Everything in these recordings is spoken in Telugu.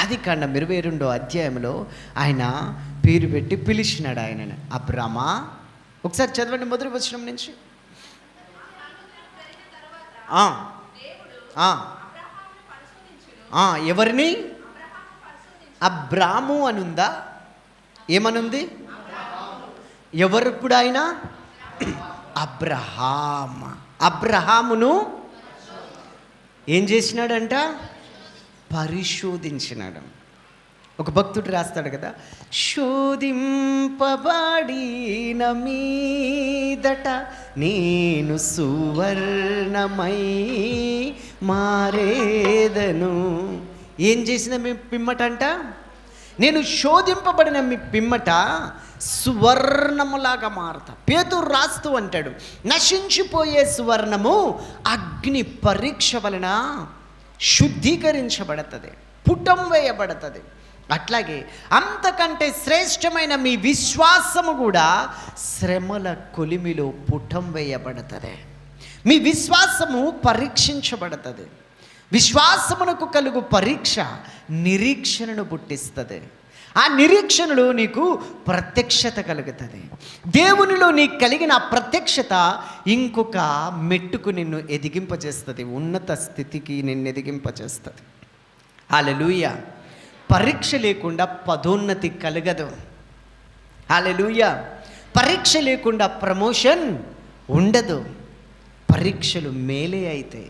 ఆదికాండం 22వ అధ్యాయంలో ఆయన పేరు పెట్టి పిలిచినాడు ఆయనని. అబ్రామా, ఒకసారి చదవండి మొదటి వచనం నుంచి. ఎవరిని? అబ్రాము అనుందా? ఏమనుంది? ఎవరిప్పుడు ఆయన? అబ్రహామును ఏం చేసినాడంట? పరిశోధించినాడు. ఒక భక్తుడు రాస్తాడు కదా, శోధింపబడిన మీదట నేను సువర్ణమై మారేదను. ఏం చేసిన మీ పిమ్మట అంట? నేను శోధింపబడిన మీ పిమ్మట సువర్ణములాగా మారుతా. పేతురు రాస్తూ అంటాడు, నశించిపోయే సువర్ణము అగ్ని పరీక్ష వలన శుద్ధీకరించబడుతుంది, పుటం వేయబడుతుంది. అట్లాగే అంతకంటే శ్రేష్టమైన మీ విశ్వాసము కూడా శ్రమల కొలిమిలో పుటం వేయబడుతుంది. మీ విశ్వాసము పరీక్షించబడుతుంది. విశ్వాసమునకు కలుగు పరీక్ష నిరీక్షణను పుట్టిస్తుంది. ఆ నిరీక్షణలో నీకు ప్రత్యక్షత కలుగుతుంది. దేవునిలో నీకు కలిగిన ప్రత్యక్షత ఇంకొక మెట్టుకు నిన్ను ఎదిగింపజేస్తుంది, ఉన్నత స్థితికి నిన్ను ఎదిగింపజేస్తుంది. హల్లెలూయా. పరీక్ష లేకుండా పదోన్నతి కలగదు. హల్లెలూయా. పరీక్ష లేకుండా ప్రమోషన్ ఉండదు. పరీక్షలు మేలే అయితే,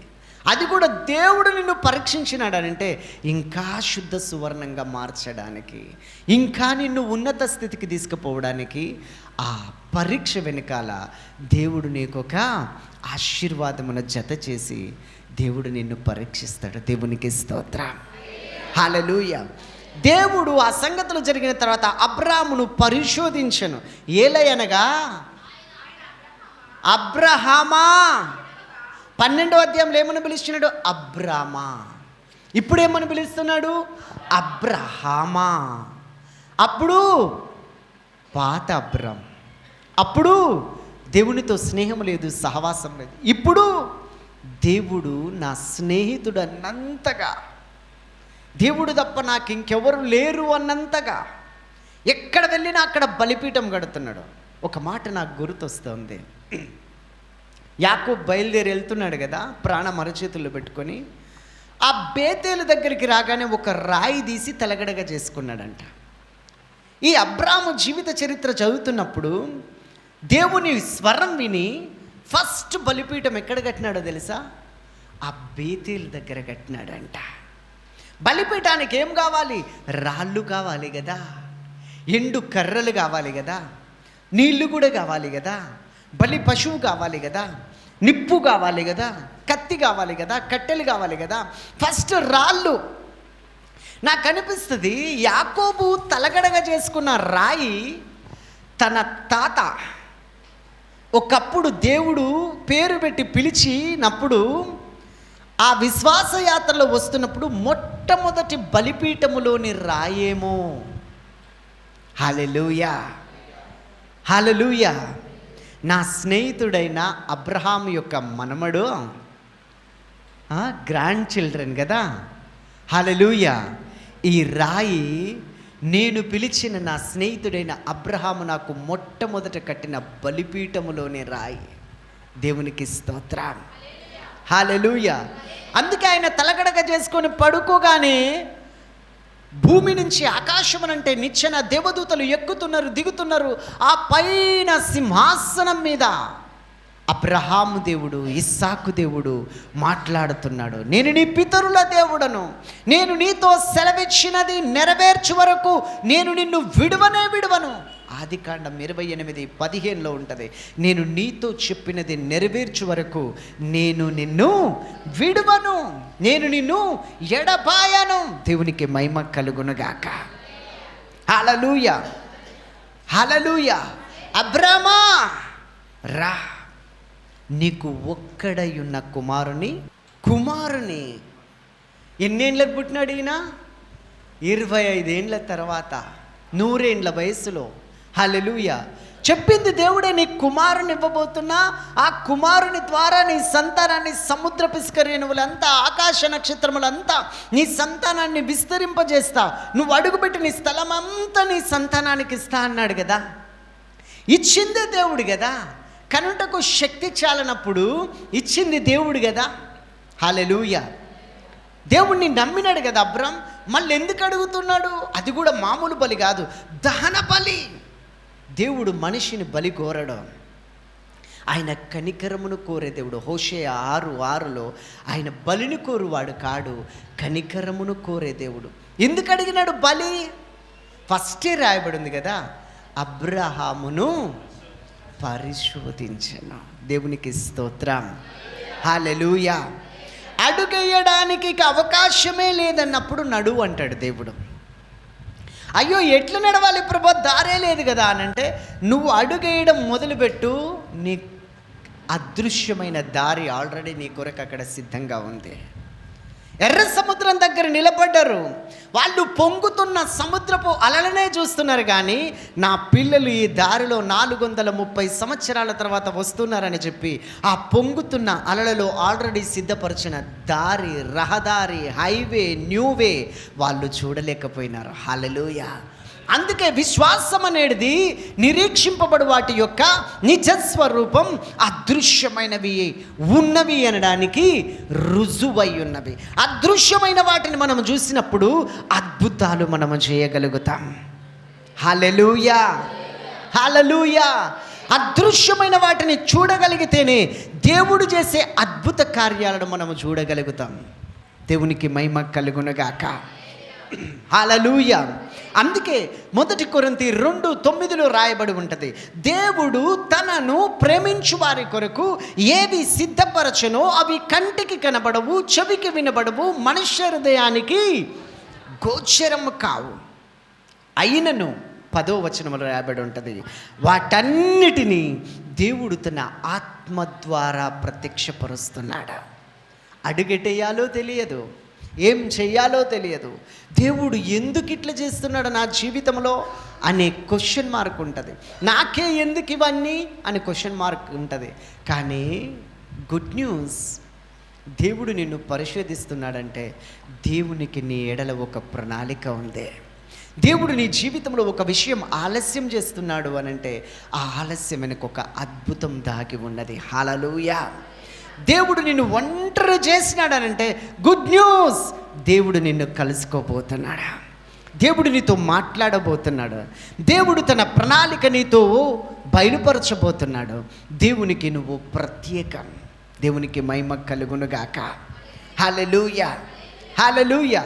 అది కూడా దేవుడు నిన్ను పరీక్షించినాడనంటే ఇంకా శుద్ధ సువర్ణంగా మార్చడానికి, ఇంకా నిన్ను ఉన్నత స్థితికి తీసుకుపోవడానికి ఆ పరీక్ష వెనకాల దేవుడు నీకొక ఆశీర్వాదమును జత చేసి దేవుడు నిన్ను పరీక్షిస్తాడు. దేవునికి స్తోత్రం. హల్లెలూయా. దేవుడు ఆ సంగతులు జరిగిన తర్వాత అబ్రామును పరిశోధించను. ఏలయనగా అబ్రహామా. 12వ అధ్యాయంలో ఏమని పిలుస్తున్నాడు? అబ్రామా. ఇప్పుడేమని పిలుస్తున్నాడు? అబ్రహామా. అప్పుడు పాత అబ్రాం, అప్పుడు దేవునితో స్నేహం లేదు, సహవాసం లేదు. ఇప్పుడు దేవుడు నా స్నేహితుడు అన్నంతగా, దేవుడు తప్ప నాకు ఇంకెవరు లేరు అన్నంతగా, ఎక్కడ వెళ్ళినా అక్కడ బలిపీఠం కడుతున్నాడు. ఒక మాట నాకు గుర్తొస్తుంది. యాకోబు బయలుదేరి వెళ్తున్నాడు కదా, ప్రాణం అరచేతుల్లో పెట్టుకొని. ఆ బేతేలు దగ్గరికి రాగానే ఒక రాయి తీసి తలగడగా చేసుకున్నాడంట. ఈ అబ్రాము జీవిత చరిత్ర చదువుతున్నప్పుడు దేవుని స్వరం విని ఫస్ట్ బలిపీఠం ఎక్కడ కట్టినాడో తెలుసా? ఆ బేతేలు దగ్గర కట్టినాడంట. బలిపీఠానికి ఏం కావాలి? రాళ్ళు కావాలి కదా, ఎండు కర్రలు కావాలి కదా, నీళ్లు కూడా కావాలి కదా, బలి పశువు కావాలి కదా, నిప్పు కావాలి కదా, కత్తి కావాలి కదా, కట్టెలు కావాలి కదా. ఫస్ట్ రాళ్ళు. నాకు అనిపిస్తుంది యాకోబు తలగడగా చేసుకున్న రాయి తన తాత ఒకప్పుడు దేవుడు పేరు పెట్టి పిలిచినప్పుడు ఆ విశ్వాసయాత్రలో వస్తున్నప్పుడు మొట్టమొదటి బలిపీఠములోని రాయేమో. హల్లెలూయా. హల్లెలూయా. నా స్నేహితుడైన అబ్రహాం యొక్క మనమడు, గ్రాండ్ చిల్డ్రన్ కదా. హల్లెలూయా. ఈ రాయి నేను పిలిచిన నా స్నేహితుడైన అబ్రహాము నాకు మొట్టమొదట కట్టిన బలిపీఠములోని రాయి. దేవునికి స్తోత్రం. హల్లెలూయా. అందుకే ఆయన తలగడగా చేసుకొని పడుకోగానే భూమి నుంచి ఆకాశమునంటే నిచ్చెన దేవదూతలు ఎక్కుతున్నారు, దిగుతున్నారు. ఆ పైన సింహాసనం మీద అబ్రహాము దేవుడు, ఇస్సాకు దేవుడు మాట్లాడుతున్నాడు. నేను నీ పితరుల దేవుడను, నేను నీతో సెలవిచ్చినది నెరవేర్చు వరకు నేను నిన్ను విడువను. ఆదికాండం 28:15 ఉంటుంది. నేను నీతో చెప్పినది నెరవేర్చు వరకు నేను నిన్ను విడువను, నేను నిన్ను ఎడబాయను. దేవునికి మహిమ కలుగునుగాక. హల్లెలూయా. హల్లెలూయా. అబ్రామా రా, నీకు ఒక్కడై ఉన్న కుమారుని ఎన్నేళ్ళకు పుట్టినాడు ఈయన? 25 ఏండ్ల తర్వాత, 100 ఏండ్ల వయసులో. హల్లెలూయా. చెప్పింది దేవుడే. నీ కుమారుని ఇవ్వబోతున్నా, ఆ కుమారుని ద్వారా నీ సంతానాన్ని సముద్ర పిస్కరేణువులంతా, ఆకాశ నక్షత్రములంతా నీ సంతానాన్ని విస్తరింపజేస్తా, నువ్వు అడుగుపెట్టి నీ స్థలం అంతా నీ సంతానానికి ఇస్తా అన్నాడు కదా. ఇచ్చిందే దేవుడు కదా. కనుటకు శక్తి చాలనప్పుడు ఇచ్చింది దేవుడు కదా. హల్లెలూయా. దేవుణ్ణి నమ్మినాడు కదా అబ్రాం. మళ్ళీ ఎందుకు అడుగుతున్నాడు? అది కూడా మామూలు బలి కాదు, దహన బలి. దేవుడు మనిషిని బలి కోరడం, ఆయన కనికరమును కోరే దేవుడు. హోషేయ 6:6లో ఆయన బలిని కోరువాడు కాడు, కనికరమును కోరే దేవుడు. ఎందుకు అడిగినాడు బలి? ఫస్టే రాయబడి ఉంది కదా, అబ్రహామును పరిశోధించను. దేవునికి స్తోత్రం. హల్లెలూయా. అడుగేయడానికి ఇక అవకాశమే లేదన్నప్పుడు నడువు అంటాడు దేవుడు. అయ్యో ఎట్లా నడవాలి ప్రభు, దారే లేదు కదా అనంటే, నువ్వు అడుగేయడం మొదలుపెట్టు, నీ అదృశ్యమైన దారి ఆల్రెడీ నీ కొరకు అక్కడ సిద్ధంగా ఉంది. ఎర్ర సముద్రం దగ్గర నిలబడ్డారు. వాళ్ళు పొంగుతున్న సముద్రపు అలలనే చూస్తున్నారు, కానీ నా పిల్లలు ఈ దారిలో 430 సంవత్సరాల తర్వాత వస్తున్నారని చెప్పి ఆ పొంగుతున్న అలలలో ఆల్రెడీ సిద్ధపరిచిన దారి, రహదారి, హైవే, న్యూవే వాళ్ళు చూడలేకపోయినారు. హల్లెలూయా. అందుకే విశ్వాసం అనేది నిరీక్షింపబడు వాటి యొక్క నిజస్వరూపం, అదృశ్యమైనవి ఉన్నవి అనడానికి రుజువై ఉన్నవి. అదృశ్యమైన వాటిని మనం చూసినప్పుడు అద్భుతాలు మనము చేయగలుగుతాం. హల్లెలూయా, హల్లెలూయా. అదృశ్యమైన వాటిని చూడగలిగితేనే దేవుడు చేసే అద్భుత కార్యాలను మనము చూడగలుగుతాం. దేవునికి మహిమ కలుగునుగాక. హల్లెలూయా. అందుకే 1 కొరింథీ 2:9లో రాయబడి ఉంటుంది, దేవుడు తనను ప్రేమించు వారి కొరకు ఏవి సిద్ధపరచనో అవి కంటికి కనబడవు, చెవికి వినబడవు, మనుష్య హృదయానికి గోచరము కావు. అయినను 10వ వచనంలో రాయబడి ఉంటుంది, వాటన్నిటినీ దేవుడు తన ఆత్మ ద్వారా ప్రత్యక్షపరుస్తున్నాడు. అడుగెట్టేయాలో తెలియదు, ఏం చెయ్యాలో తెలియదు. దేవుడు ఎందుకు ఇట్లా చేస్తున్నాడు నా జీవితంలో అనే క్వశ్చన్ మార్క్ ఉంటుంది. నాకే ఎందుకు ఇవన్నీ అని క్వశ్చన్ మార్క్ ఉంటుంది. కానీ గుడ్ న్యూస్, దేవుడు నిన్ను పరిశోధిస్తున్నాడంటే దేవునికి నీ ఎడల ఒక ప్రణాళిక ఉంది. దేవుడు నీ జీవితంలో ఒక విషయం ఆలస్యం చేస్తున్నాడు అనంటే ఆ ఆలస్యం వెనక ఒక అద్భుతం దాగి ఉన్నది. హల్లెలూయా. దేవుడు నిన్ను ఒంటరి చేసినాడనంటే గుడ్ న్యూస్, దేవుడు నిన్ను కలుసుకోబోతున్నాడు, దేవుడు నీతో మాట్లాడబోతున్నాడు, దేవుడు తన ప్రణాళిక నీతో బయలుపరచబోతున్నాడు. దేవునికి నువ్వు ప్రత్యేకం. దేవునికి మహిమ కలుగునుగాక. హల్లెలూయా, హల్లెలూయా.